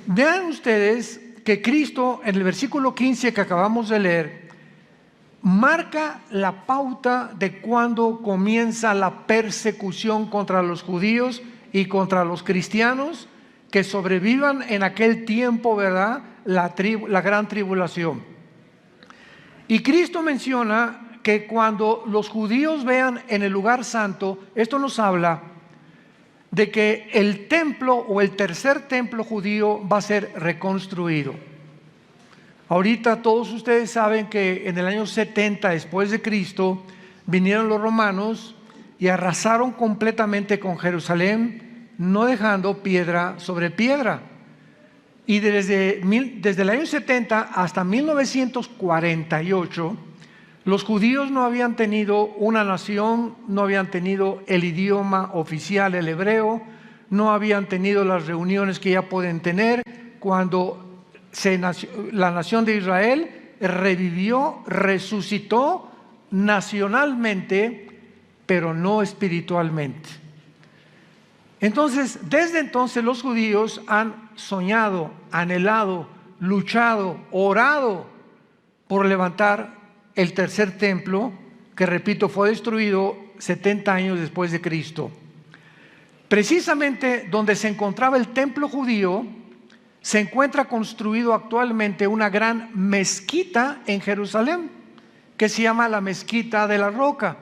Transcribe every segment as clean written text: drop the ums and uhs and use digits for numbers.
Vean ustedes que Cristo, en el versículo 15 que acabamos de leer, marca la pauta de cuando comienza la persecución contra los judíos y contra los cristianos que sobrevivan en aquel tiempo, ¿verdad? La gran tribulación. Y Cristo menciona que cuando los judíos vean en el lugar santo, esto nos habla de que el templo o el tercer templo judío va a ser reconstruido. Ahorita todos ustedes saben que en el año 70 después de Cristo vinieron los romanos y arrasaron completamente con Jerusalén, no dejando piedra sobre piedra. Y desde el año 70 hasta 1948, los judíos no habían tenido una nación, no habían tenido el idioma oficial, el hebreo, no habían tenido las reuniones que ya pueden tener cuando la nación de Israel revivió, resucitó nacionalmente, pero no espiritualmente. Entonces, desde entonces los judíos han soñado, anhelado, luchado, orado por levantar el tercer templo, que repito, fue destruido 70 años después de Cristo. Precisamente donde se encontraba el templo judío, se encuentra construido actualmente una gran mezquita en Jerusalén, que se llama la Mezquita de la Roca.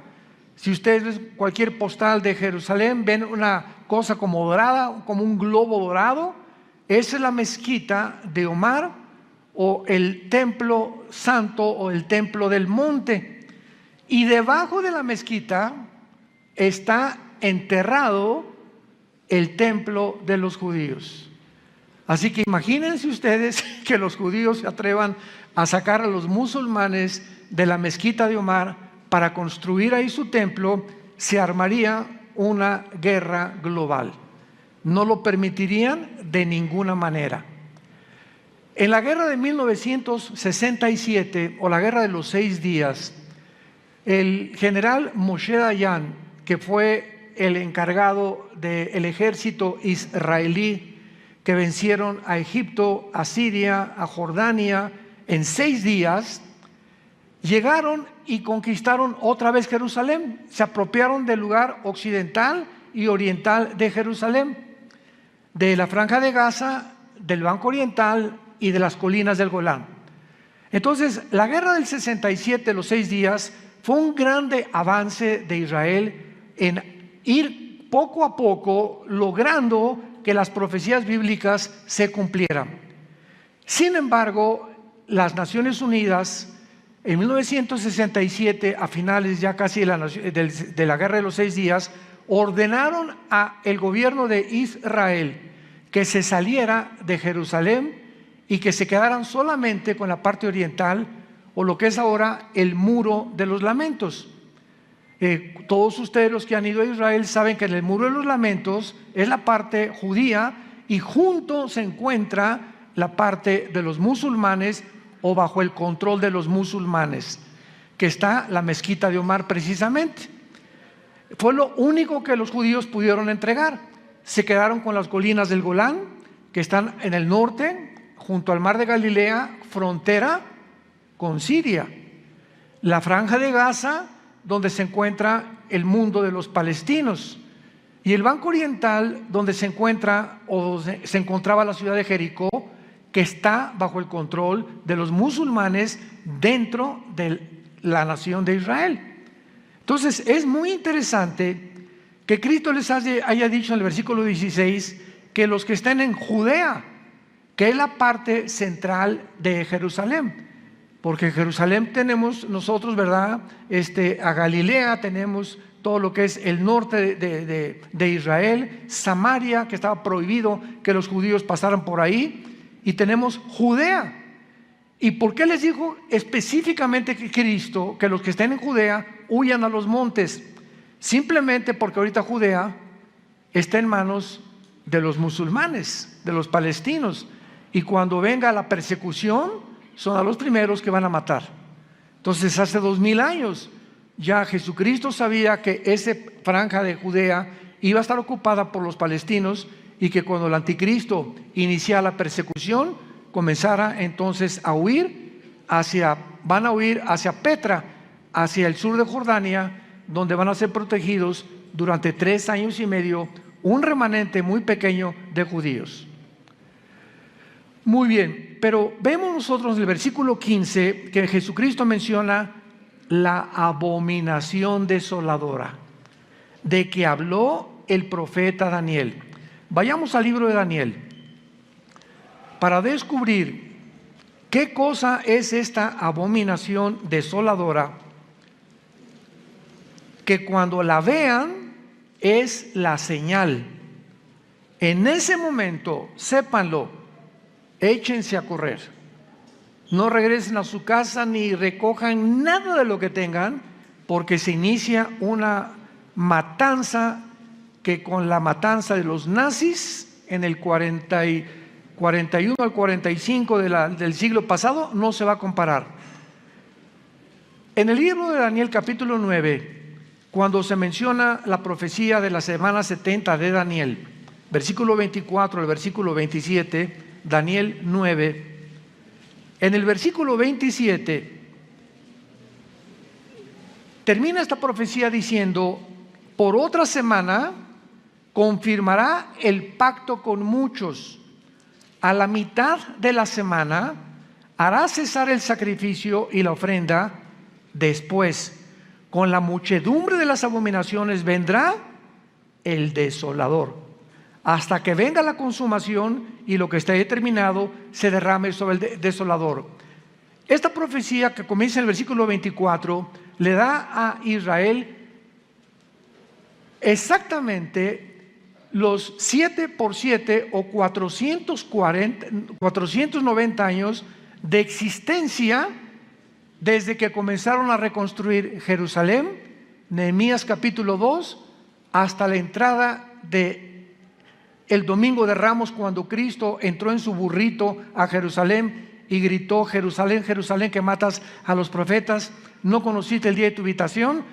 Si ustedes ven cualquier postal de Jerusalén, ven una cosa como dorada, como un globo dorado. Esa es la mezquita de Omar, o el templo santo, o el templo del monte. Y debajo de la mezquita está enterrado el templo de los judíos. Así que imagínense ustedes que los judíos se atrevan a sacar a los musulmanes de la mezquita de Omar para construir ahí su templo. Se armaría una guerra global. No lo permitirían de ninguna manera. En la guerra de 1967, o la guerra de los 6 días, el general Moshe Dayan, que fue el encargado del ejército israelí, que vencieron a Egipto, a Siria, a Jordania, en 6 días, llegaron y conquistaron otra vez Jerusalén. Se apropiaron del lugar occidental y oriental de Jerusalén, de la Franja de Gaza, del Banco Oriental y de las colinas del Golán. Entonces, la guerra del 67, los 6 días, fue un grande avance de Israel en ir poco a poco logrando que las profecías bíblicas se cumplieran. Sin embargo, las Naciones Unidas, en 1967, a finales ya casi de la guerra de los 6 días, ordenaron al gobierno de Israel que se saliera de Jerusalén y que se quedaran solamente con la parte oriental, o lo que es ahora el Muro de los Lamentos. Todos ustedes los que han ido a Israel saben que en el Muro de los Lamentos es la parte judía y junto se encuentra la parte de los musulmanes, o bajo el control de los musulmanes, que está la mezquita de Omar precisamente. Fue lo único que los judíos pudieron entregar. Se quedaron con las colinas del Golán, que están en el norte, junto al mar de Galilea, frontera con Siria. La Franja de Gaza, donde se encuentra el mundo de los palestinos. Y el Banco Oriental, donde se encuentra, o se encontraba la ciudad de Jericó, que está bajo el control de los musulmanes dentro de la nación de Israel. Entonces es muy interesante que Cristo les haya dicho en el versículo 16 que los que estén en Judea, que es la parte central de Jerusalén, porque en Jerusalén tenemos nosotros, ¿verdad? A Galilea tenemos todo lo que es el norte de Israel, Samaria, que estaba prohibido que los judíos pasaran por ahí, y tenemos Judea. ¿Y por qué les dijo específicamente que Cristo que los que estén en Judea huyan a los montes? Simplemente porque ahorita Judea está en manos de los musulmanes, de los palestinos, y cuando venga la persecución son a los primeros que van a matar. Entonces hace 2000 años ya Jesucristo sabía que esa franja de Judea iba a estar ocupada por los palestinos, y que cuando el anticristo iniciara la persecución, comenzara entonces a van a huir hacia Petra, hacia el sur de Jordania, donde van a ser protegidos durante 3 años y medio, un remanente muy pequeño de judíos. Muy bien, pero vemos nosotros en el versículo 15 que Jesucristo menciona la abominación desoladora, de que habló el profeta Daniel. Vayamos al libro de Daniel para descubrir qué cosa es esta abominación desoladora, que cuando la vean es la señal. En ese momento, sépanlo, échense a correr. No regresen a su casa ni recojan nada de lo que tengan, porque se inicia una matanza que con la matanza de los nazis en el 41 al 45 del siglo pasado no se va a comparar. En el libro de Daniel capítulo 9, cuando se menciona la profecía de la semana 70 de Daniel, versículo 24 al versículo 27, Daniel 9, en el versículo 27 termina esta profecía diciendo: por otra semana confirmará el pacto con muchos. A la mitad de la semana hará cesar el sacrificio y la ofrenda. Después, con la muchedumbre de las abominaciones vendrá el desolador, hasta que venga la consumación y lo que está determinado se derrame sobre el desolador. Esta profecía, que comienza en el versículo 24, le da a Israel exactamente los 7 por 7 o 490 años de existencia desde que comenzaron a reconstruir Jerusalén, Nehemías capítulo 2, hasta la entrada de el domingo de Ramos, cuando Cristo entró en su burrito a Jerusalén y gritó: Jerusalén, Jerusalén, que matas a los profetas, ¿no conociste el día de tu visitación?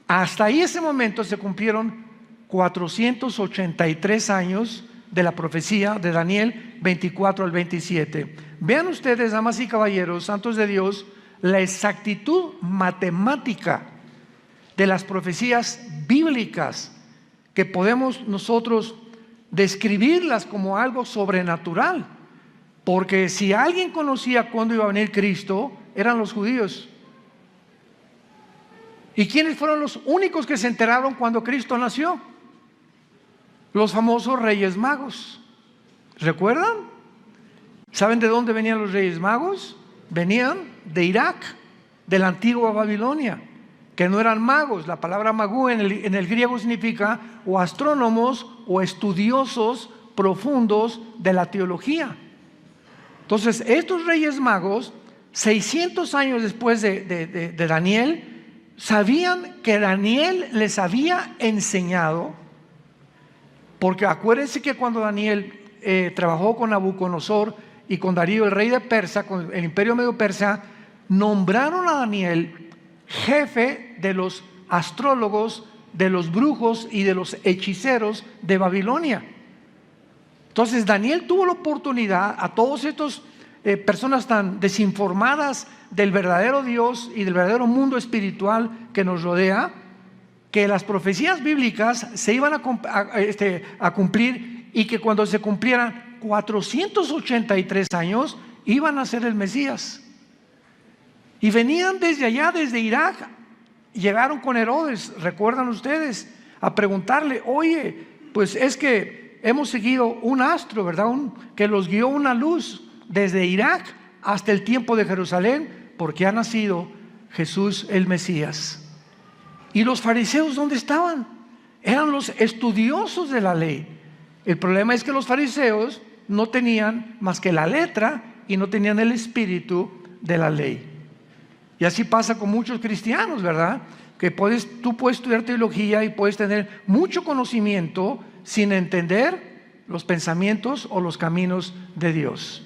Hasta ahí, ese momento, se cumplieron 483 años de la profecía de Daniel 24 al 27. Vean ustedes, damas y caballeros, santos de Dios, la exactitud matemática de las profecías bíblicas, que podemos nosotros describirlas como algo sobrenatural, porque si alguien conocía cuándo iba a venir Cristo, eran los judíos. ¿Y quiénes fueron los únicos que se enteraron cuando Cristo nació? Los famosos Reyes Magos. ¿Recuerdan? ¿Saben de dónde venían los Reyes Magos? Venían de Irak, de la antigua Babilonia, que no eran magos. La palabra magú en el griego significa o astrónomos o estudiosos profundos de la teología. Entonces, estos Reyes Magos, 600 años después de Daniel, sabían que Daniel les había enseñado, porque acuérdense que cuando Daniel trabajó con Nabucodonosor y con Darío, el rey de Persia, con el imperio medio persa, nombraron a Daniel jefe de los astrólogos, de los brujos y de los hechiceros de Babilonia. Entonces Daniel tuvo la oportunidad, a todos estos personas tan desinformadas del verdadero Dios y del verdadero mundo espiritual que nos rodea, que las profecías bíblicas se iban a cumplir, y que cuando se cumplieran 483 años iban a ser el Mesías. Y venían desde allá, desde Irak, llegaron con Herodes, recuerdan ustedes, a preguntarle: oye, pues es que hemos seguido un astro, ¿verdad? Que los guió una luz desde Irak hasta el tiempo de Jerusalén, porque ha nacido Jesús el Mesías. ¿Y los fariseos dónde estaban? Eran los estudiosos de la ley. El problema es que los fariseos no tenían más que la letra y no tenían el espíritu de la ley. Y así pasa con muchos cristianos, ¿verdad? Que tú puedes estudiar teología y puedes tener mucho conocimiento sin entender los pensamientos o los caminos de Dios.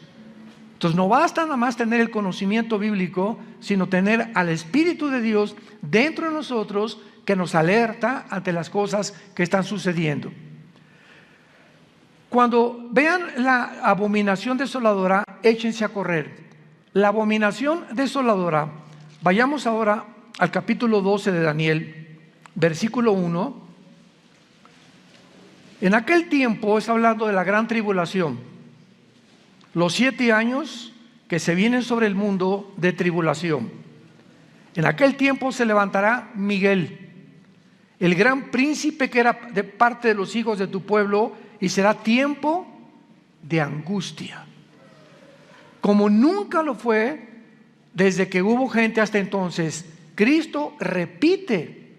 Entonces no basta nada más tener el conocimiento bíblico, sino tener al Espíritu de Dios dentro de nosotros, que nos alerta ante las cosas que están sucediendo. Cuando vean la abominación desoladora, échense a correr. La abominación desoladora, vayamos ahora al capítulo 12 de Daniel, versículo 1. En aquel tiempo, está hablando de la gran tribulación, los 7 años que se vienen sobre el mundo de tribulación. En aquel tiempo se levantará Miguel, el gran príncipe que era de parte de los hijos de tu pueblo, y será tiempo de angustia, como nunca lo fue desde que hubo gente hasta entonces. Cristo repite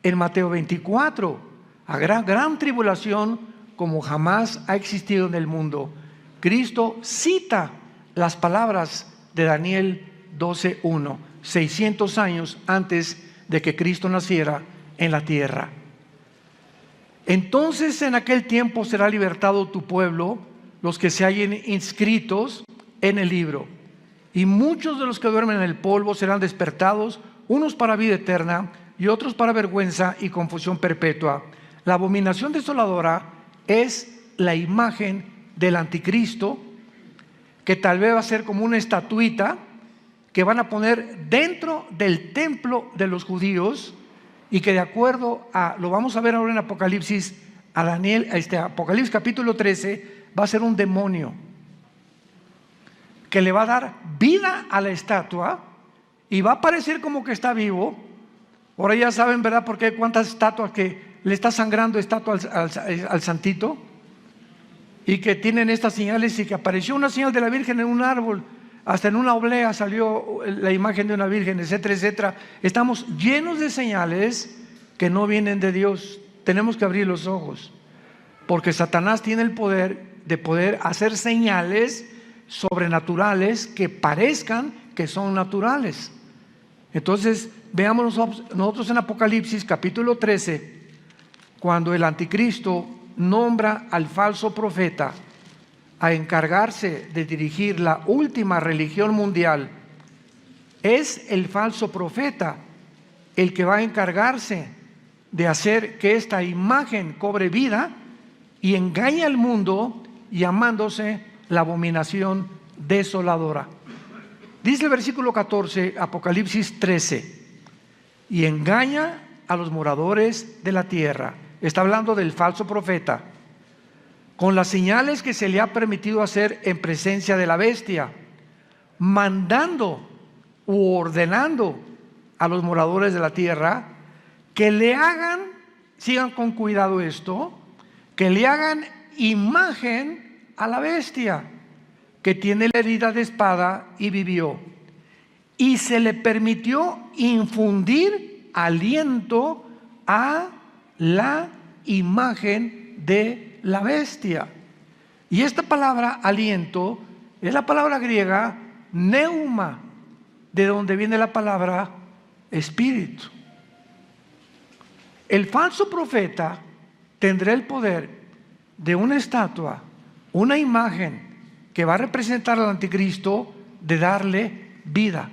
en Mateo 24, a gran tribulación como jamás ha existido en el mundo. Cristo cita las palabras de Daniel 12:1, 600 años antes de que Cristo naciera en la tierra. Entonces en aquel tiempo será libertado tu pueblo, los que se hallen inscritos en el libro. Y muchos de los que duermen en el polvo serán despertados, unos para vida eterna y otros para vergüenza y confusión perpetua. La abominación desoladora es la imagen del anticristo, que tal vez va a ser como una estatuita que van a poner dentro del templo de los judíos, y que de acuerdo a, lo vamos a ver ahora en Apocalipsis, a Daniel, Apocalipsis capítulo 13, va a ser un demonio que le va a dar vida a la estatua y va a parecer como que está vivo. Ahora ya saben, ¿verdad? Porque cuántas estatuas que le está sangrando estatua al santito, y que tienen estas señales, y que apareció una señal de la Virgen en un árbol, hasta en una oblea salió la imagen de una virgen, etcétera, etcétera. Estamos llenos de señales que no vienen de Dios. Tenemos que abrir los ojos, porque Satanás tiene el poder de poder hacer señales sobrenaturales que parezcan que son naturales. Entonces veamos nosotros en Apocalipsis capítulo 13, cuando el anticristo nombra al falso profeta a encargarse de dirigir la última religión mundial. Es el falso profeta el que va a encargarse de hacer que esta imagen cobre vida y engañe al mundo, llamándose la abominación desoladora. Dice el versículo 14, Apocalipsis 13, y engaña a los moradores de la tierra. Está hablando del falso profeta, con las señales que se le ha permitido hacer en presencia de la bestia, mandando u ordenando a los moradores de la tierra que le hagan, sigan con cuidado esto, que le hagan imagen a la bestia que tiene la herida de espada y vivió, y se le permitió infundir aliento a la imagen de la bestia. Y esta palabra aliento es la palabra griega neuma, de donde viene la palabra espíritu. El falso profeta tendrá el poder de una estatua, una imagen que va a representar al anticristo, de darle vida,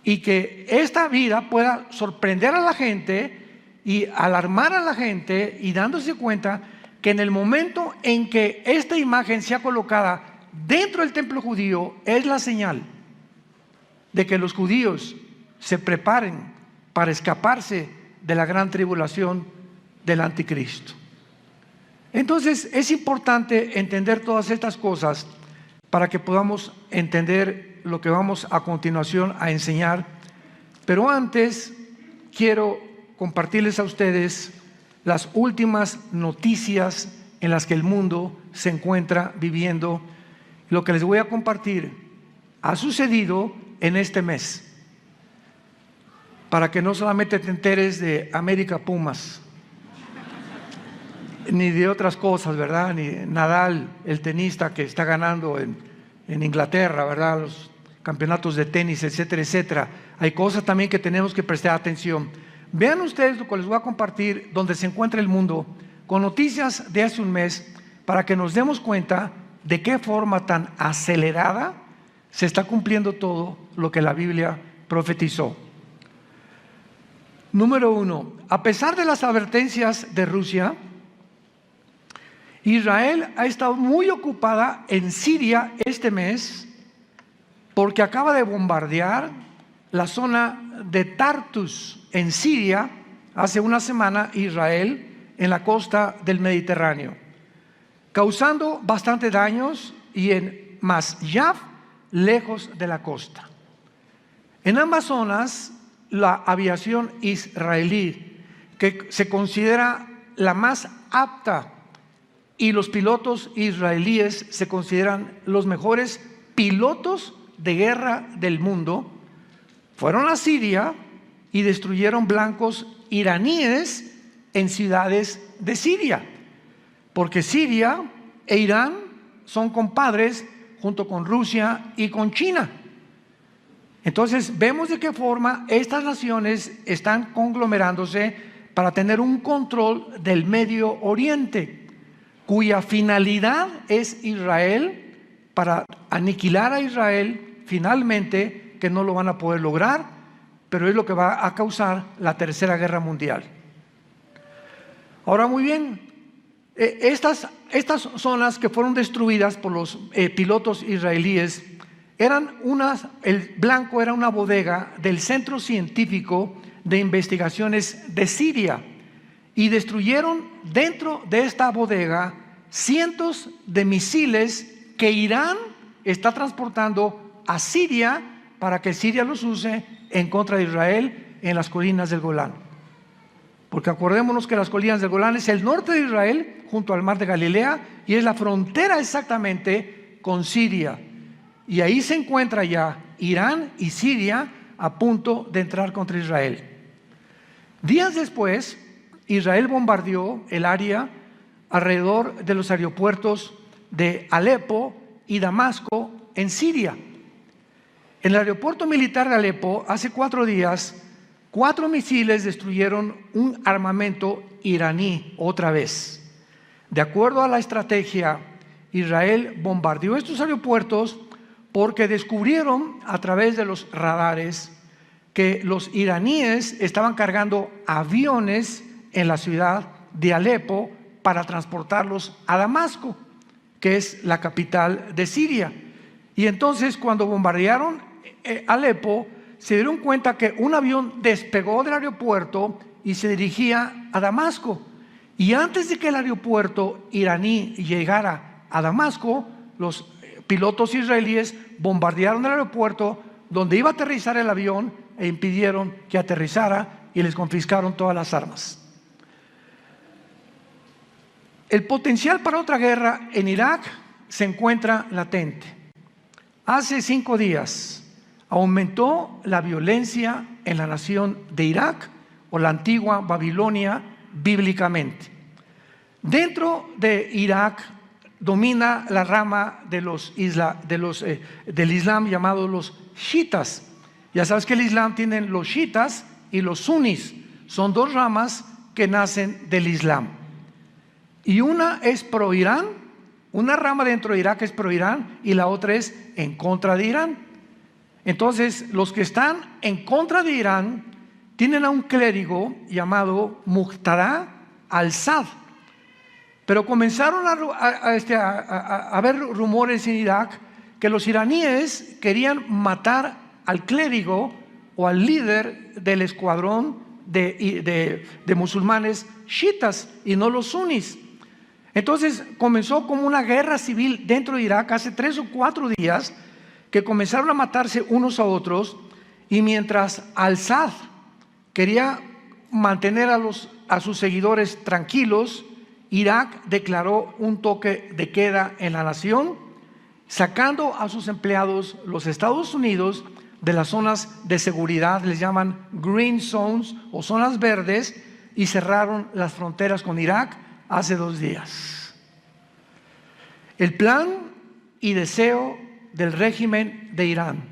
y que esta vida pueda sorprender a la gente y alarmar a la gente, y dándose cuenta que en el momento en que esta imagen sea colocada dentro del templo judío, es la señal de que los judíos se preparen para escaparse de la gran tribulación del anticristo. Entonces es importante entender todas estas cosas para que podamos entender lo que vamos a continuación a enseñar. Pero antes quiero compartirles a ustedes las últimas noticias en las que el mundo se encuentra viviendo. Lo que les voy a compartir ha sucedido en este mes, para que no solamente te enteres de América Pumas, ni de otras cosas, ¿verdad? Ni Nadal, el tenista que está ganando en Inglaterra, ¿verdad? Los campeonatos de tenis, etcétera, etcétera. Hay cosas también que tenemos que prestar atención. Vean ustedes lo que les voy a compartir, donde se encuentra el mundo, con noticias de hace un mes, para que nos demos cuenta de qué forma tan acelerada se está cumpliendo todo lo que la Biblia profetizó. Número 1, a pesar de las advertencias de Rusia Israel ha estado muy ocupada en Siria este mes porque acaba de bombardear la zona de Tartus en Siria hace una semana, Israel, en la costa del Mediterráneo, causando bastante daños, y en Masyaf, lejos de la costa. En ambas zonas, la aviación israelí, que se considera la más apta, y los pilotos israelíes se consideran los mejores pilotos de guerra del mundo, fueron a Siria y destruyeron blancos iraníes en ciudades de Siria, porque Siria e Irán son compadres junto con Rusia y con China. Entonces vemos de qué forma estas naciones están conglomerándose para tener un control del Medio Oriente, cuya finalidad es Israel, para aniquilar a Israel finalmente, que no lo van a poder lograr, pero es lo que va a causar la Tercera Guerra Mundial. Ahora, muy bien, estas zonas que fueron destruidas por los pilotos israelíes el blanco era una bodega del Centro Científico de Investigaciones de Siria, y destruyeron dentro de esta bodega cientos de misiles que Irán está transportando a Siria para que Siria los use en contra de Israel en las colinas del Golán. Porque acordémonos que las colinas del Golán es el norte de Israel junto al mar de Galilea y es la frontera exactamente con Siria. Y ahí se encuentra ya Irán y Siria a punto de entrar contra Israel. Días después, Israel bombardeó el área alrededor de los aeropuertos de Alepo y Damasco en Siria. En el aeropuerto militar de Alepo, hace 4 días, 4 misiles destruyeron un armamento iraní otra vez. De acuerdo a la estrategia, Israel bombardeó estos aeropuertos porque descubrieron a través de los radares que los iraníes estaban cargando aviones en la ciudad de Alepo para transportarlos a Damasco, que es la capital de Siria. Y entonces, cuando bombardearon Alepo, se dieron cuenta que un avión despegó del aeropuerto y se dirigía a Damasco. Y antes de que el aeropuerto iraní llegara a Damasco, los pilotos israelíes bombardearon el aeropuerto donde iba a aterrizar el avión e impidieron que aterrizara y les confiscaron todas las armas. El potencial para otra guerra en Irak se encuentra latente. Hace 5 días aumentó la violencia en la nación de Irak, o la antigua Babilonia bíblicamente. Dentro de Irak domina la rama del Islam llamado los chiitas. Ya sabes que el Islam tiene los chiitas y los sunis. Son 2 ramas que nacen del Islam. Y una es pro Irán, una rama dentro de Irak es pro Irán y la otra es en contra de Irán. Entonces, los que están en contra de Irán tienen a un clérigo llamado Muqtada al-Sadr. Pero comenzaron a haber rumores en Irak que los iraníes querían matar al clérigo o al líder del escuadrón de musulmanes chiitas y no los sunis. Entonces comenzó como una guerra civil dentro de Irak hace 3 o 4 días, que comenzaron a matarse unos a otros, y mientras al-Sadr quería mantener a sus seguidores tranquilos, Irak declaró un toque de queda en la nación, sacando a sus empleados, los Estados Unidos, de las zonas de seguridad, les llaman green zones o zonas verdes, y cerraron las fronteras con Irak hace 2 días. El plan y deseo del régimen de Irán,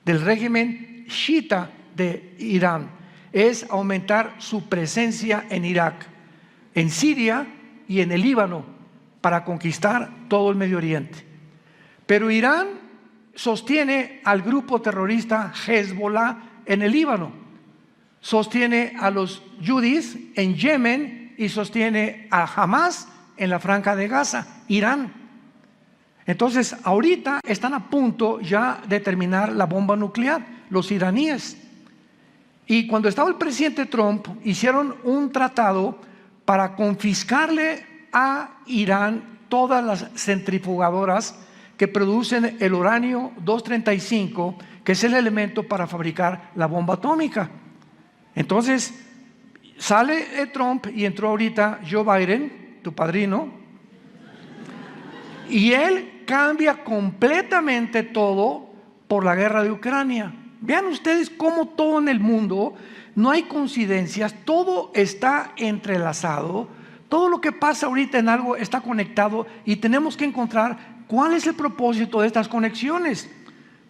del régimen chiita de Irán, es aumentar su presencia en Irak, en Siria y en el Líbano, para conquistar todo el Medio Oriente. Pero Irán sostiene al grupo terrorista Hezbollah en el Líbano, sostiene a los Houthis en Yemen y sostiene a Hamas en la Franja de Gaza, Irán. Entonces, ahorita están a punto ya de terminar la bomba nuclear, los iraníes. Y cuando estaba el presidente Trump, hicieron un tratado para confiscarle a Irán todas las centrifugadoras que producen el uranio 235, que es el elemento para fabricar la bomba atómica. Entonces, sale Trump y entró ahorita Joe Biden, tu padrino, y él cambia completamente todo por la guerra de Ucrania. Vean ustedes cómo todo en el mundo, no hay coincidencias, todo está entrelazado, todo lo que pasa ahorita en algo está conectado y tenemos que encontrar cuál es el propósito de estas conexiones.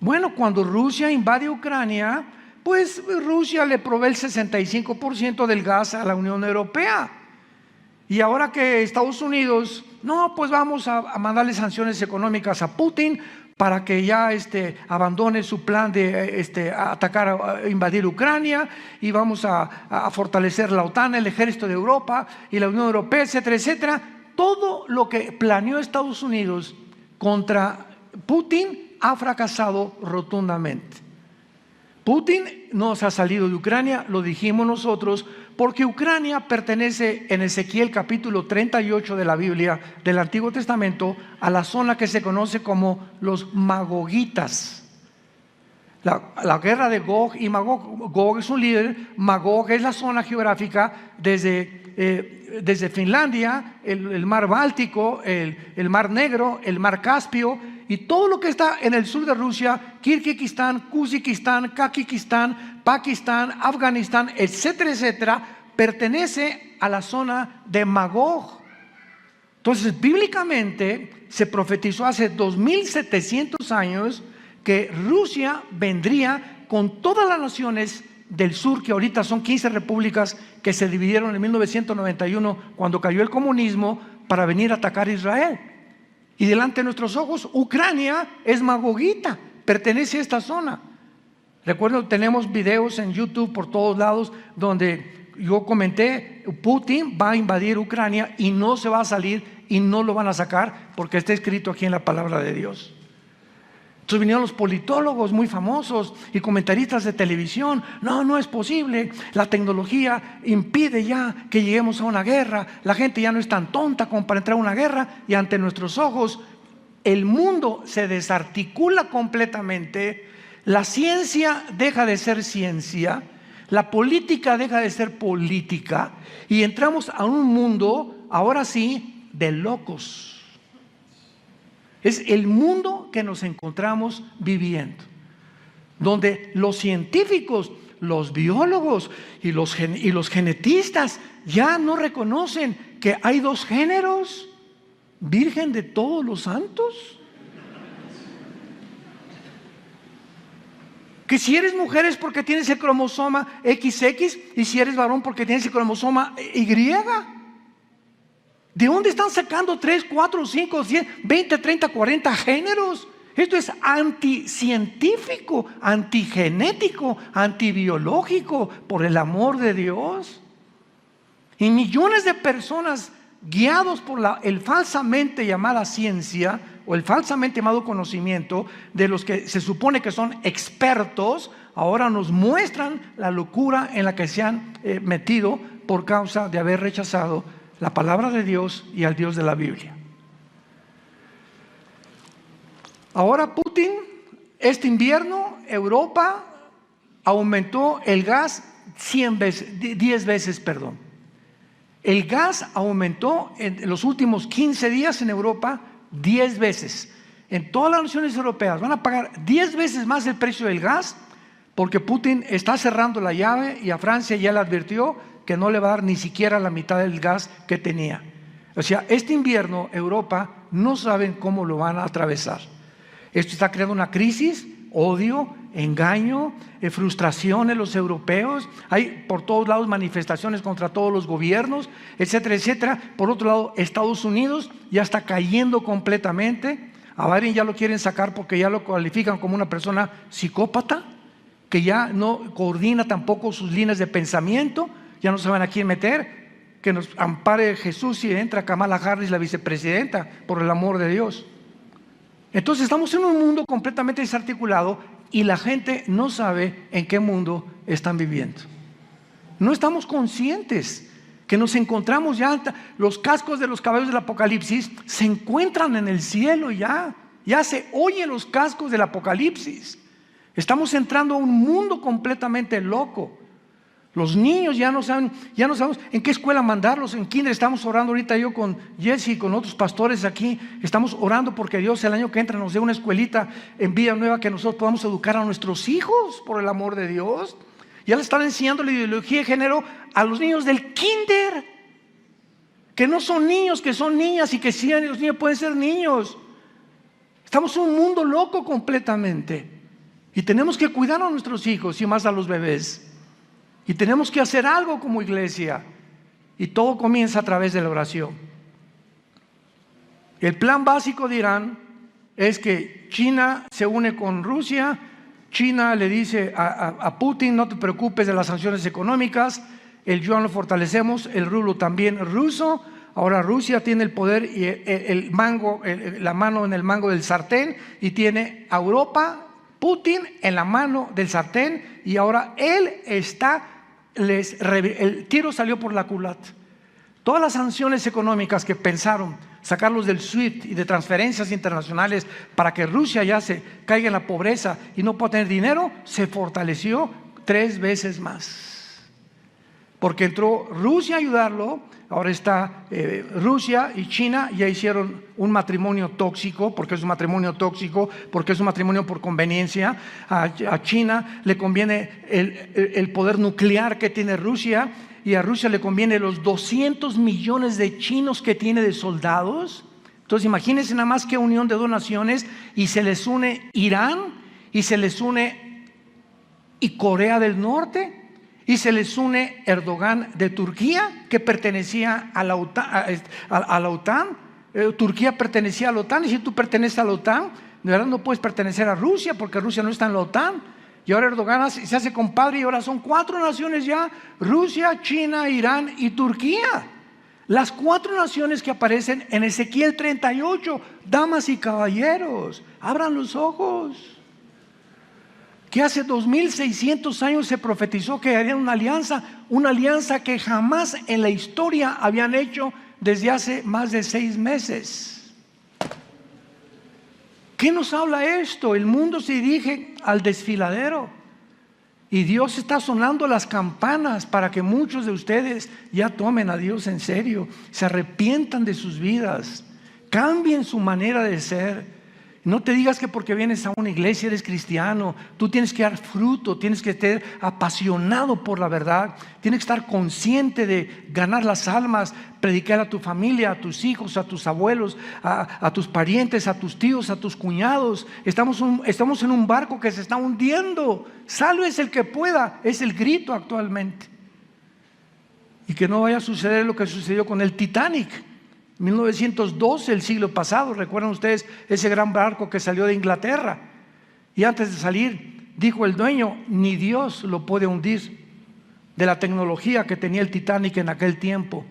Bueno, cuando Rusia invade Ucrania, pues Rusia le provee el 65% del gas a la Unión Europea. Y ahora que Estados Unidos, no, pues vamos a mandarle sanciones económicas a Putin para que ya abandone su plan de atacar, invadir Ucrania, y vamos a fortalecer la OTAN, el ejército de Europa y la Unión Europea, etcétera, etcétera. Todo lo que planeó Estados Unidos contra Putin ha fracasado rotundamente. Putin no se ha salido de Ucrania, lo dijimos nosotros, porque Ucrania pertenece en Ezequiel capítulo 38 de la Biblia, del Antiguo Testamento, a la zona que se conoce como los magogitas. La guerra de Gog y Magog. Gog es un líder, Magog es la zona geográfica desde Finlandia, el mar Báltico, el mar Negro, el mar Caspio, y todo lo que está en el sur de Rusia, Kirguistán, Kazajistán, Kazajistán, Pakistán, Afganistán, etcétera, etcétera, pertenece a la zona de Magog. Entonces, bíblicamente se profetizó hace 2700 años que Rusia vendría con todas las naciones del sur, que ahorita son 15 repúblicas que se dividieron en 1991 cuando cayó el comunismo, para venir a atacar a Israel. Y delante de nuestros ojos, Ucrania es magogita, pertenece a esta zona. Recuerdo, tenemos videos en YouTube por todos lados donde yo comenté, Putin va a invadir Ucrania y no se va a salir y no lo van a sacar, porque está escrito aquí en la palabra de Dios. Entonces vinieron los politólogos muy famosos y comentaristas de televisión. No es posible, la tecnología impide ya que lleguemos a una guerra, la gente ya no es tan tonta como para entrar a una guerra, y ante nuestros ojos el mundo se desarticula completamente, la ciencia deja de ser ciencia, la política deja de ser política, y entramos a un mundo, ahora sí, de locos. Es el mundo que nos encontramos viviendo, donde los científicos, los biólogos y los genetistas ya no reconocen que hay dos géneros, Virgen de todos los santos. Que si eres mujer es porque tienes el cromosoma XX, y si eres varón porque tienes el cromosoma Y. ¿De dónde están sacando 3, 4, 5, 10, 20, 30, 40 géneros? Esto es anticientífico, antigenético, antibiológico, por el amor de Dios. Y millones de personas guiados por el falsamente llamada ciencia, o el falsamente llamado conocimiento, de los que se supone que son expertos, ahora nos muestran la locura en la que se han metido por causa de haber rechazado la palabra de Dios y al Dios de la Biblia. Ahora Putin, este invierno, Europa aumentó el gas 10 veces. El gas aumentó en los últimos 15 días en Europa 10 veces. En todas las naciones europeas van a pagar 10 veces más el precio del gas, porque Putin está cerrando la llave, y a Francia ya le advirtió que no le va a dar ni siquiera la mitad del gas que tenía. O sea, este invierno Europa no saben cómo lo van a atravesar. Esto está creando una crisis, odio, engaño, frustración en los europeos. Hay por todos lados manifestaciones contra todos los gobiernos, etcétera, etcétera. Por otro lado, Estados Unidos ya está cayendo completamente. A Biden ya lo quieren sacar porque ya lo califican como una persona psicópata, que ya no coordina tampoco sus líneas de pensamiento, ya no saben a quién meter. que nos ampare Jesús si entra Kamala Harris, la vicepresidenta, por el amor de Dios. Entonces estamos en un mundo completamente desarticulado y la gente no sabe en qué mundo están viviendo. No estamos conscientes que nos encontramos ya, los cascos de los caballos del Apocalipsis se encuentran en el cielo ya se oyen los cascos del Apocalipsis. Estamos entrando a un mundo completamente loco. Los niños ya no sabemos en qué escuela mandarlos. En kinder estamos orando ahorita, yo con Jesse y con otros pastores aquí, estamos orando porque Dios el año que entra nos dé una escuelita en Villanueva que nosotros podamos educar a nuestros hijos, por el amor de Dios. Ya le están enseñando la ideología de género a los niños del kinder, que no son niños, que son niñas, y que sí, los niños pueden ser niños. Estamos en un mundo loco completamente y tenemos que cuidar a nuestros hijos y más a los bebés. Y tenemos que hacer algo como iglesia. Y todo comienza a través de la oración. El plan básico de Irán es que China se une con Rusia. China le dice a Putin: no te preocupes de las sanciones económicas, el yuan lo fortalecemos, el rublo también ruso. Ahora Rusia tiene el poder y la mano en el mango del sartén, y tiene a Europa, Putin, en la mano del sartén, y ahora él está... el tiro salió por la culata. Todas las sanciones económicas que pensaron sacarlos del SWIFT y de transferencias internacionales para que Rusia ya se caiga en la pobreza y no pueda tener dinero, se fortaleció 3 veces más, porque entró Rusia a ayudarlo. Ahora está Rusia y China ya hicieron un matrimonio tóxico, porque es un matrimonio tóxico, porque es un matrimonio por conveniencia. A China le conviene el poder nuclear que tiene Rusia, y a Rusia le conviene los 200 millones de chinos que tiene de soldados. Entonces imagínense nada más qué unión de 2 naciones, y se les une Irán, y se les une y Corea del Norte, y se les une Erdogan de Turquía, que pertenecía a la OTAN. Turquía pertenecía a la OTAN, y si tú perteneces a la OTAN, de verdad no puedes pertenecer a Rusia, porque Rusia no está en la OTAN. Y ahora Erdogan se hace compadre, y ahora son 4 naciones ya: Rusia, China, Irán y Turquía. Las 4 naciones que aparecen en Ezequiel 38. Damas y caballeros, abran los ojos. Que hace 2600 años se profetizó que harían una alianza que jamás en la historia habían hecho desde hace más de 6 meses. ¿Qué nos habla esto? El mundo se dirige al desfiladero, y Dios está sonando las campanas para que muchos de ustedes ya tomen a Dios en serio, se arrepientan de sus vidas, cambien su manera de ser. No te digas que porque vienes a una iglesia eres cristiano. Tú tienes que dar fruto, tienes que estar apasionado por la verdad, tienes que estar consciente de ganar las almas, predicar a tu familia, a tus hijos, a tus abuelos, a tus parientes, a tus tíos, a tus cuñados. Estamos en un barco que se está hundiendo. Sálvese el que pueda, es el grito actualmente. Y que no vaya a suceder lo que sucedió con el Titanic. 1912, el siglo pasado. ¿Recuerdan ustedes ese gran barco que salió de Inglaterra? Y antes de salir dijo el dueño: ni Dios lo puede hundir. De la tecnología que tenía el Titanic en aquel tiempo,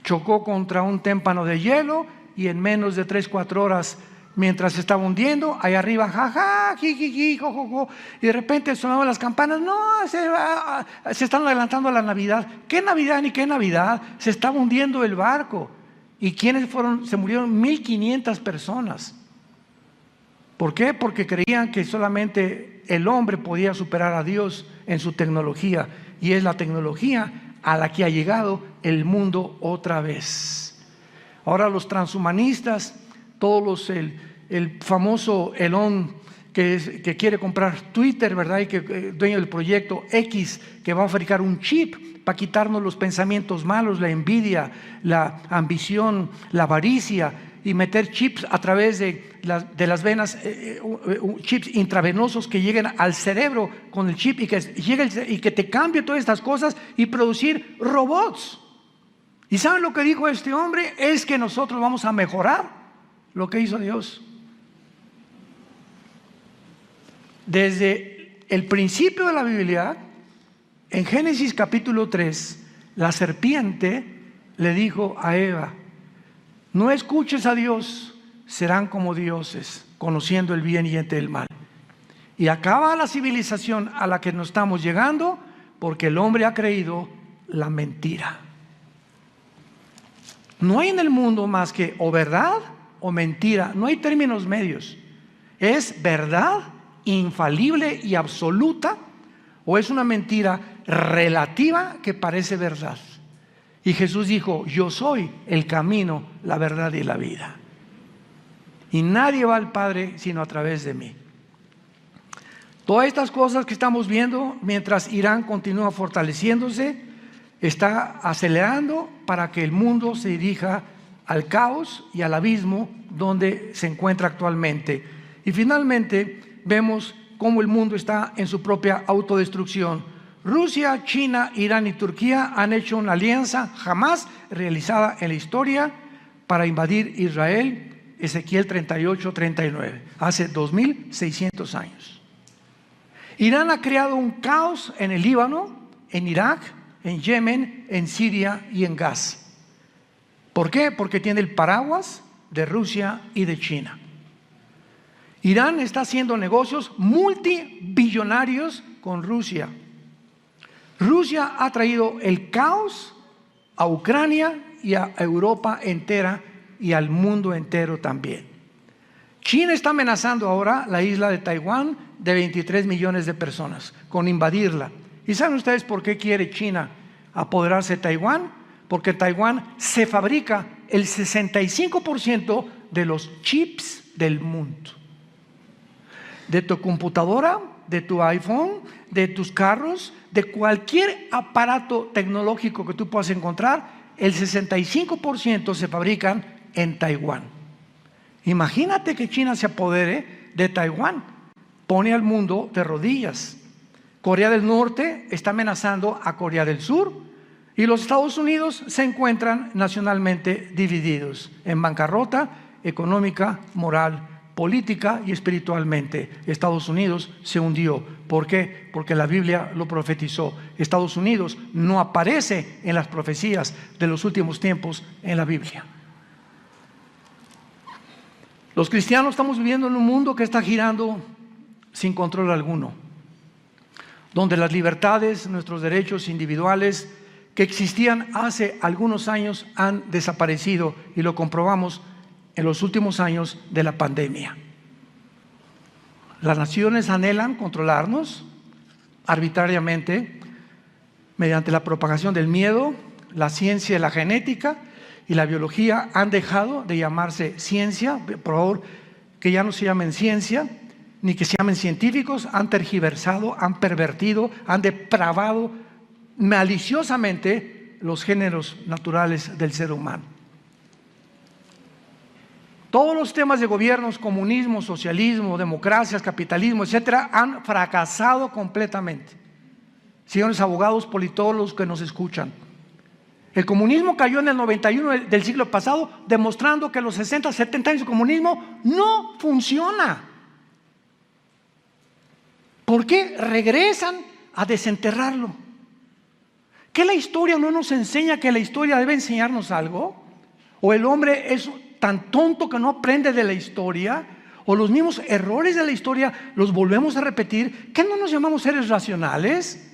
chocó contra un témpano de hielo, y en menos de 3-4 horas, mientras se estaba hundiendo, allá arriba, jaja, jijiji, jojojo, y de repente sonaban las campanas. No, se están adelantando a la Navidad. ¿Qué Navidad ni qué Navidad? Se estaba hundiendo el barco. ¿Y quiénes fueron? Se murieron 1500 personas. ¿Por qué? Porque creían que solamente el hombre podía superar a Dios en su tecnología, y es la tecnología a la que ha llegado el mundo otra vez. Ahora los transhumanistas, todos el famoso Elon que quiere comprar Twitter, ¿verdad? Y que dueño del proyecto X, que va a fabricar un chip para quitarnos los pensamientos malos, la envidia, la ambición, la avaricia, y meter chips a través de las venas, chips intravenosos que lleguen al cerebro con el chip, y que te cambie todas estas cosas, y producir robots. ¿Y saben lo que dijo este hombre? Es que nosotros vamos a mejorar lo que hizo Dios. Desde el principio de la Biblia, en Génesis capítulo 3, la serpiente le dijo a Eva: no escuches a Dios, serán como dioses, conociendo el bien y el mal. Y acaba la civilización a la que nos estamos llegando porque el hombre ha creído la mentira. No hay en el mundo más que o verdad o mentira, no hay términos medios. Es verdad infalible y absoluta, o es una mentira relativa que parece verdad. Y Jesús dijo: yo soy el camino, la verdad y la vida, y nadie va al Padre sino a través de mí. Todas estas cosas que estamos viendo, mientras Irán continúa fortaleciéndose, está acelerando para que el mundo se dirija al caos y al abismo donde se encuentra actualmente. Y finalmente vemos cómo el mundo está en su propia autodestrucción. Rusia, China, Irán y Turquía han hecho una alianza jamás realizada en la historia para invadir Israel. Ezequiel 38-39, hace 2600 años. Irán ha creado un caos en el Líbano, en Irak, en Yemen, en Siria y en Gaza. ¿Por qué? Porque tiene el paraguas de Rusia y de China. Irán está haciendo negocios multibillonarios con Rusia. Rusia ha traído el caos a Ucrania y a Europa entera y al mundo entero también. China está amenazando ahora la isla de Taiwán de 23 millones de personas con invadirla. ¿Y saben ustedes por qué quiere China apoderarse de Taiwán? Porque en Taiwán se fabrica el 65% de los chips del mundo. De tu computadora, de tu iPhone, de tus carros, de cualquier aparato tecnológico que tú puedas encontrar, el 65% se fabrican en Taiwán. Imagínate que China se apodere de Taiwán, pone al mundo de rodillas. Corea del Norte está amenazando a Corea del Sur y los Estados Unidos se encuentran nacionalmente divididos, en bancarrota económica, moral, política y espiritualmente. Estados Unidos se hundió. ¿Por qué? Porque la Biblia lo profetizó. Estados Unidos no aparece en las profecías de los últimos tiempos en la Biblia. Los cristianos estamos viviendo en un mundo que está girando sin control alguno, donde las libertades, nuestros derechos individuales que existían hace algunos años han desaparecido, y lo comprobamos en los últimos años de la pandemia. Las naciones anhelan controlarnos arbitrariamente mediante la propagación del miedo. La ciencia y la genética y la biología han dejado de llamarse ciencia. Por favor, que ya no se llamen ciencia, ni que se llamen científicos. Han tergiversado, han pervertido, han depravado maliciosamente los géneros naturales del ser humano. Todos los temas de gobiernos, comunismo, socialismo, democracias, capitalismo, etcétera, han fracasado completamente. Señores abogados, politólogos que nos escuchan, el comunismo cayó en el 91 del siglo pasado, demostrando que los 60, 70 años de comunismo no funciona. ¿Por qué regresan a desenterrarlo? ¿Que la historia no nos enseña que la historia debe enseñarnos algo? ¿O el hombre es tan tonto que no aprende de la historia? ¿O los mismos errores de la historia los volvemos a repetir? ¿Qué no nos llamamos seres racionales?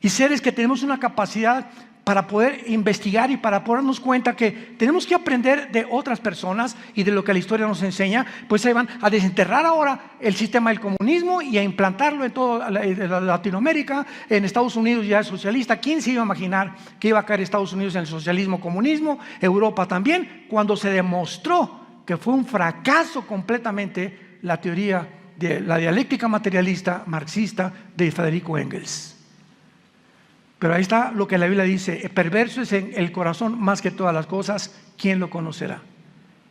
Y seres que tenemos una capacidad para poder investigar y para poder darnos cuenta que tenemos que aprender de otras personas y de lo que la historia nos enseña. Pues se van a desenterrar ahora el sistema del comunismo y a implantarlo en toda Latinoamérica. En Estados Unidos ya es socialista. ¿Quién se iba a imaginar que iba a caer Estados Unidos en el socialismo, comunismo? Europa también, cuando se demostró que fue un fracaso completamente la teoría de la dialéctica materialista marxista de Federico Engels. Pero ahí está lo que la Biblia dice: perverso es en el corazón más que todas las cosas, ¿quién lo conocerá?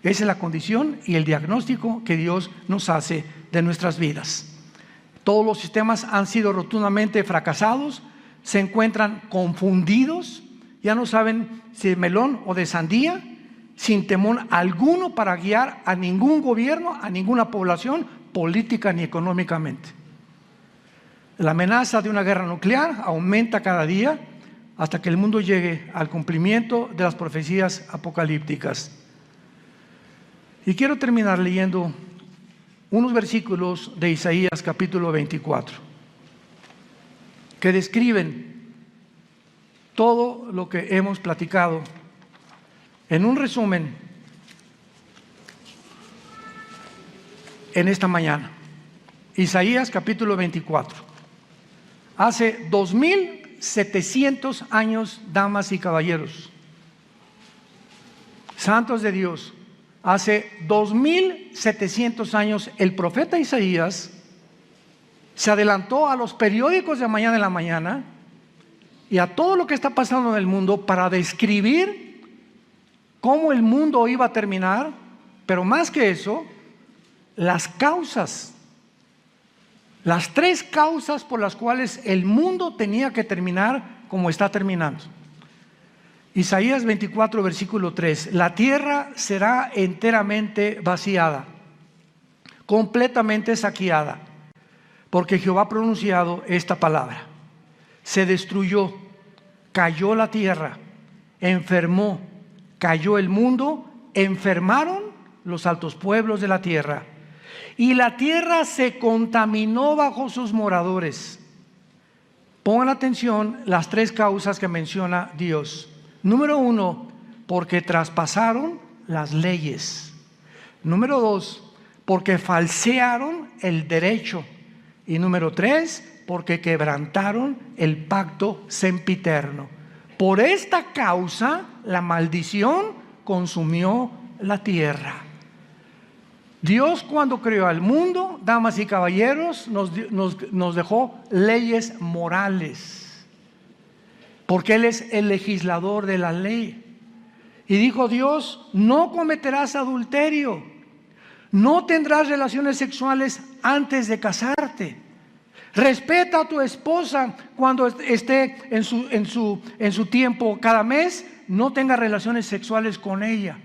Esa es la condición y el diagnóstico que Dios nos hace de nuestras vidas. Todos los sistemas han sido rotundamente fracasados, se encuentran confundidos, ya no saben si de melón o de sandía, sin temor alguno para guiar a ningún gobierno, a ninguna población, política ni económicamente. La amenaza de una guerra nuclear aumenta cada día. hasta que el mundo llegue al cumplimiento de las profecías apocalípticas. Y quiero terminar leyendo unos versículos de Isaías capítulo 24, que describen todo lo que hemos platicado en un resumen en esta mañana. Isaías capítulo 24. Hace 2700 años, damas y caballeros, santos de Dios, hace 2700 años el profeta Isaías se adelantó a los periódicos de mañana en la mañana y a todo lo que está pasando en el mundo para describir cómo el mundo iba a terminar, pero más que eso, las causas, las 3 causas por las cuales el mundo tenía que terminar como está terminando. Isaías 24, versículo 3: la tierra será enteramente vaciada, completamente saqueada, porque Jehová ha pronunciado esta palabra. Se destruyó, cayó la tierra, enfermó, cayó el mundo, enfermaron los altos pueblos de la tierra, y la tierra se contaminó bajo sus moradores. Pongan atención las 3 causas que menciona Dios. Número 1, porque traspasaron las leyes. Número 2, porque falsearon el derecho. Y número 3, porque quebrantaron el pacto sempiterno. Por esta causa, la maldición consumió la tierra. Dios, cuando creó al mundo, damas y caballeros, nos dejó leyes morales, porque Él es el legislador de la ley. Y dijo Dios: no cometerás adulterio, no tendrás relaciones sexuales antes de casarte, respeta a tu esposa cuando esté en su tiempo cada mes, no tenga relaciones sexuales con ella.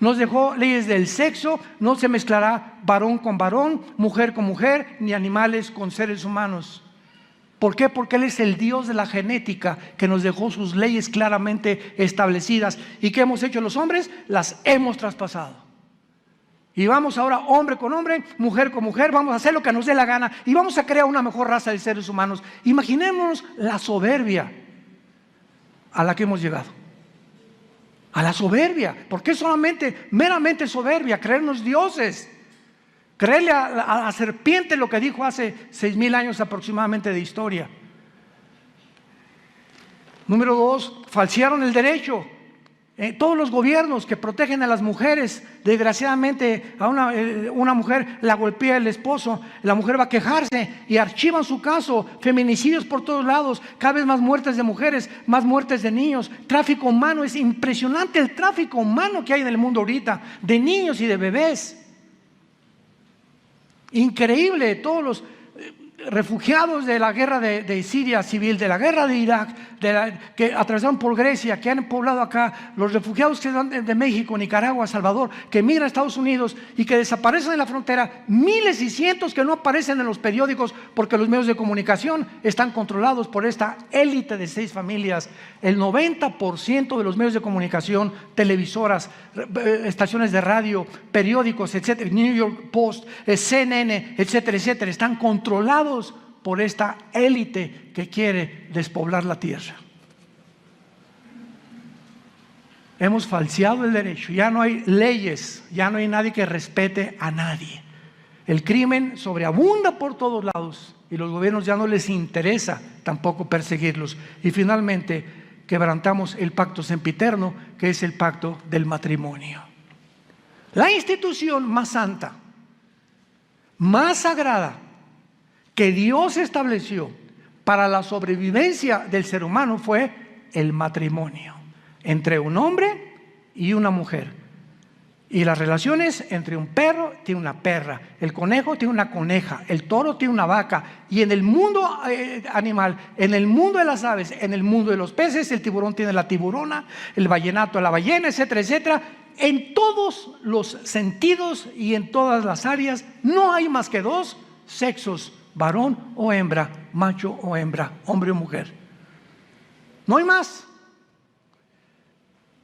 Nos dejó leyes del sexo: no se mezclará varón con varón, mujer con mujer, ni animales con seres humanos. ¿Por qué? Porque Él es el Dios de la genética, que nos dejó sus leyes claramente establecidas. ¿Y qué hemos hecho los hombres? Las hemos traspasado. Y vamos ahora hombre con hombre, mujer con mujer, vamos a hacer lo que nos dé la gana y vamos a crear una mejor raza de seres humanos. Imaginémonos la soberbia a la que hemos llegado. A la soberbia. ¿Por qué solamente, meramente soberbia? Creernos dioses. Creerle a la serpiente lo que dijo hace 6,000 años aproximadamente de historia. Número 2, falsearon el derecho. Todos los gobiernos que protegen a las mujeres, desgraciadamente a una mujer la golpea el esposo, la mujer va a quejarse y archivan su caso. Feminicidios por todos lados, cada vez más muertes de mujeres, más muertes de niños, tráfico humano. Es impresionante el tráfico humano que hay en el mundo ahorita, de niños y de bebés. Increíble. Todos los refugiados de la guerra de Siria civil, de la guerra de Irak, que atravesaron por Grecia, que han poblado acá, los refugiados que van de México, Nicaragua, Salvador, que migran a Estados Unidos y que desaparecen en la frontera, miles y cientos que no aparecen en los periódicos porque los medios de comunicación están controlados por esta élite de 6 familias. El 90% de los medios de comunicación, televisoras, estaciones de radio, periódicos, etcétera, New York Post, CNN, etcétera, etcétera, están controlados por esta élite que quiere despoblar la tierra. Hemos falseado el derecho, ya no hay leyes, ya no hay nadie que respete a nadie. El crimen sobreabunda por todos lados y los gobiernos ya no les interesa tampoco perseguirlos. Y finalmente quebrantamos el pacto sempiterno, que es el pacto del matrimonio. La institución más santa, más sagrada, que Dios estableció para la sobrevivencia del ser humano fue el matrimonio entre un hombre y una mujer. Y las relaciones entre un perro tiene una perra, el conejo tiene una coneja, el toro tiene una vaca. Y en el mundo animal, en el mundo de las aves, en el mundo de los peces, el tiburón tiene la tiburona, el vallenato la ballena, etcétera, etcétera. En todos los sentidos y en todas las áreas no hay más que 2 sexos: varón o hembra, macho o hembra, hombre o mujer. No hay más.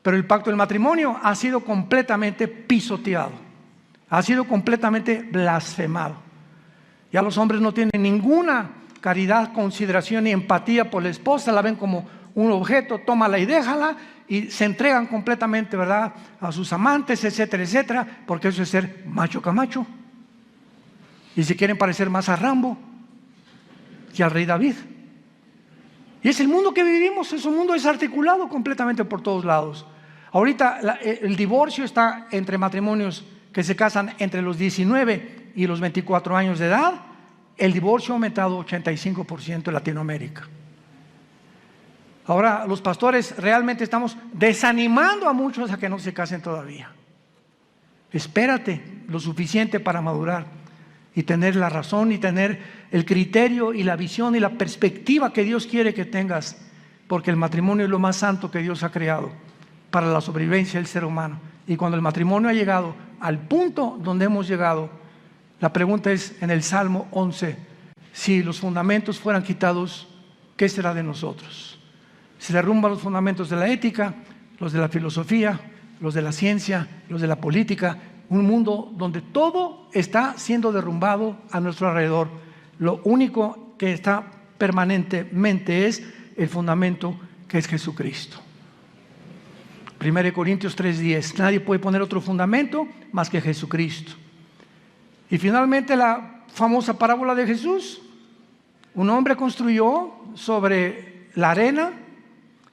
Pero el pacto del matrimonio ha sido completamente pisoteado, ha sido completamente blasfemado. Ya los hombres no tienen ninguna caridad, consideración ni empatía por la esposa, la ven como un objeto, tómala y déjala, y se entregan completamente, ¿verdad?, a sus amantes, etcétera, etcétera, porque eso es ser macho camacho. Y se quieren parecer más a Rambo que al rey David. Y es el mundo que vivimos, es un mundo desarticulado completamente por todos lados. Ahorita el divorcio está entre matrimonios que se casan entre los 19 y los 24 años de edad. El divorcio ha aumentado 85% en Latinoamérica. Ahora los pastores realmente estamos desanimando a muchos a que no se casen todavía. Espérate lo suficiente para madurar y tener la razón y tener el criterio y la visión y la perspectiva que Dios quiere que tengas, porque el matrimonio es lo más santo que Dios ha creado para la sobrevivencia del ser humano. Y cuando el matrimonio ha llegado al punto donde hemos llegado, la pregunta es en el Salmo 11, si los fundamentos fueran quitados, ¿qué será de nosotros? Se derrumban los fundamentos de la ética, los de la filosofía, los de la ciencia, los de la política, un mundo donde todo está siendo derrumbado a nuestro alrededor. Lo único que está permanentemente es el fundamento, que es Jesucristo. 1 Corintios 3:10, nadie puede poner otro fundamento más que Jesucristo. Y finalmente la famosa parábola de Jesús. Un hombre construyó sobre la arena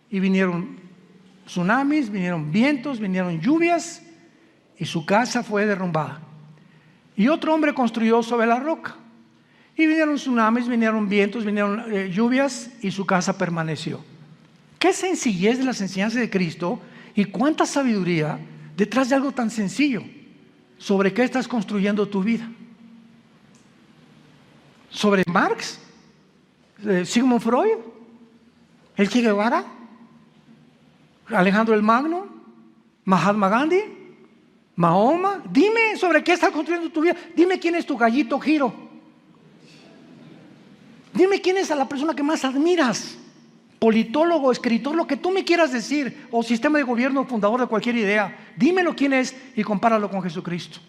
y vinieron tsunamis, vinieron vientos, vinieron lluvias y su casa fue derrumbada. Y otro hombre construyó sobre la roca y vinieron tsunamis, vinieron vientos, vinieron lluvias y su casa permaneció. Qué sencillez de las enseñanzas de Cristo y cuánta sabiduría detrás de algo tan sencillo. ¿Sobre qué estás construyendo tu vida? ¿Sobre Marx? ¿Sigmund Freud? ¿El Che Guevara? ¿Alejandro el Magno? ¿Mahatma Gandhi? ¿Mahoma? Dime sobre qué estás construyendo tu vida. Dime quién es tu gallito Giro. Dime quién es a la persona que más admiras. Politólogo, escritor, lo que tú me quieras decir, o sistema de gobierno, fundador de cualquier idea. Dímelo quién es y compáralo con Jesucristo.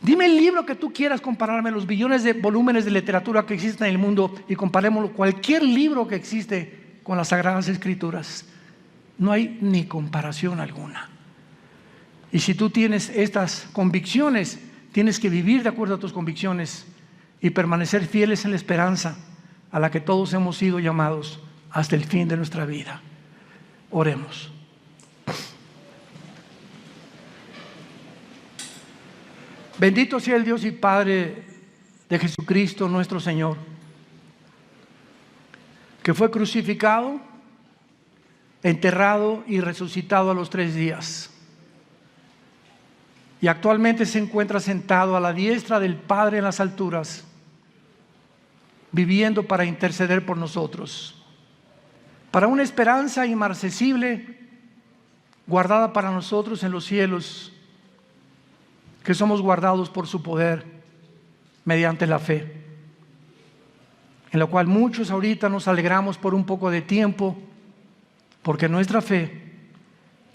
Dime el libro que tú quieras compararme, los billones de volúmenes de literatura que existen en el mundo, y comparémoslo, cualquier libro que existe con las Sagradas Escrituras. No hay ni comparación alguna. Y si tú tienes estas convicciones, tienes que vivir de acuerdo a tus convicciones y permanecer fieles en la esperanza a la que todos hemos sido llamados hasta el fin de nuestra vida. Oremos. Bendito sea el Dios y Padre de Jesucristo nuestro Señor, que fue crucificado, enterrado y resucitado a los 3 días. Y actualmente se encuentra sentado a la diestra del Padre en las alturas, viviendo para interceder por nosotros, para una esperanza inmarcesible guardada para nosotros en los cielos, que somos guardados por su poder mediante la fe, en la cual muchos ahorita nos alegramos por un poco de tiempo, porque nuestra fe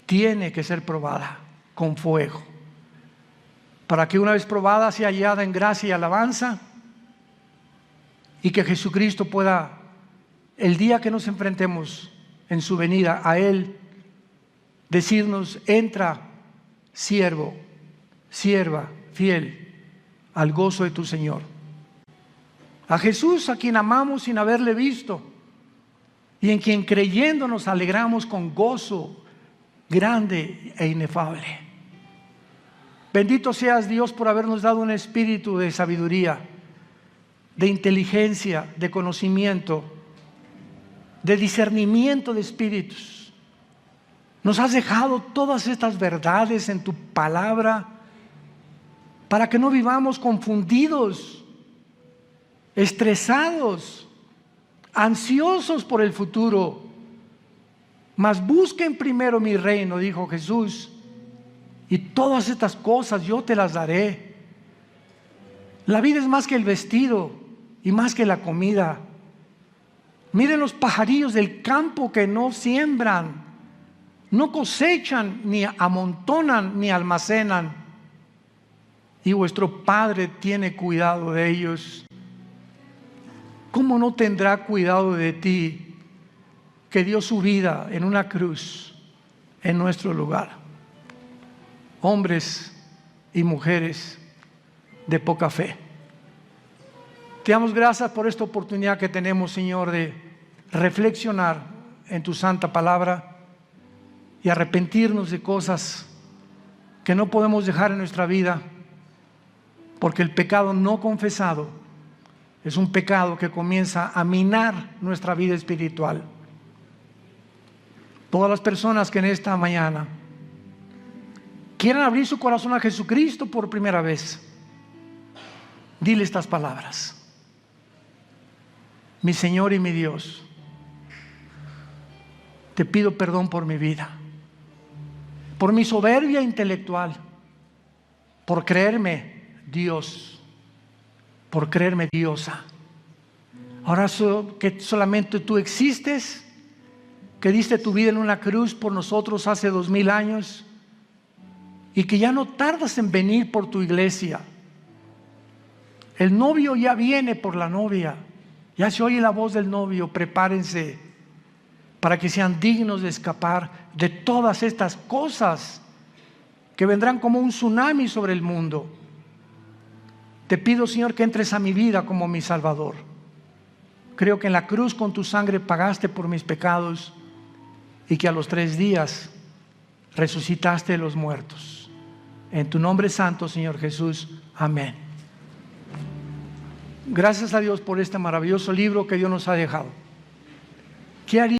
tiene que ser probada con fuego, para que una vez probada sea hallada en gracia y alabanza, y que Jesucristo pueda, el día que nos enfrentemos en su venida a Él, decirnos: entra, siervo, sierva fiel, al gozo de tu Señor. A Jesús, a quien amamos sin haberle visto, y en quien creyendo nos alegramos con gozo grande e inefable. Bendito seas, Dios, por habernos dado un espíritu de sabiduría, de inteligencia, de conocimiento, de discernimiento de espíritus. Nos has dejado todas estas verdades en tu palabra para que no vivamos confundidos, estresados, ansiosos por el futuro. Mas busquen primero mi reino, dijo Jesús, y todas estas cosas yo te las daré. La vida es más que el vestido y más que la comida. Miren los pajarillos del campo que no siembran, no cosechan, ni amontonan, ni almacenan. Y vuestro Padre tiene cuidado de ellos. ¿Cómo no tendrá cuidado de ti, que dio su vida en una cruz en nuestro lugar? Hombres y mujeres de poca fe. Te damos gracias por esta oportunidad que tenemos, Señor, de reflexionar en tu santa palabra y arrepentirnos de cosas que no podemos dejar en nuestra vida, porque el pecado no confesado es un pecado que comienza a minar nuestra vida espiritual. Todas las personas que en esta mañana quieran abrir su corazón a Jesucristo por primera vez, dile estas palabras: mi Señor y mi Dios, te pido perdón por mi vida, por mi soberbia intelectual, por creerme Dios, por creerme diosa. Ahora que solamente tú existes, que diste tu vida en una cruz por nosotros hace 2000 años, y que ya no tardas en venir por tu iglesia. El novio ya viene por la novia, ya se oye la voz del novio. Prepárense para que sean dignos de escapar de todas estas cosas que vendrán como un tsunami sobre el mundo. Te pido, Señor, que entres a mi vida como mi Salvador. Creo que en la cruz con tu sangre pagaste por mis pecados y que a los 3 días resucitaste de los muertos. En tu nombre santo, Señor Jesús. Amén. Gracias a Dios por este maravilloso libro que Dios nos ha dejado. ¿Qué haría?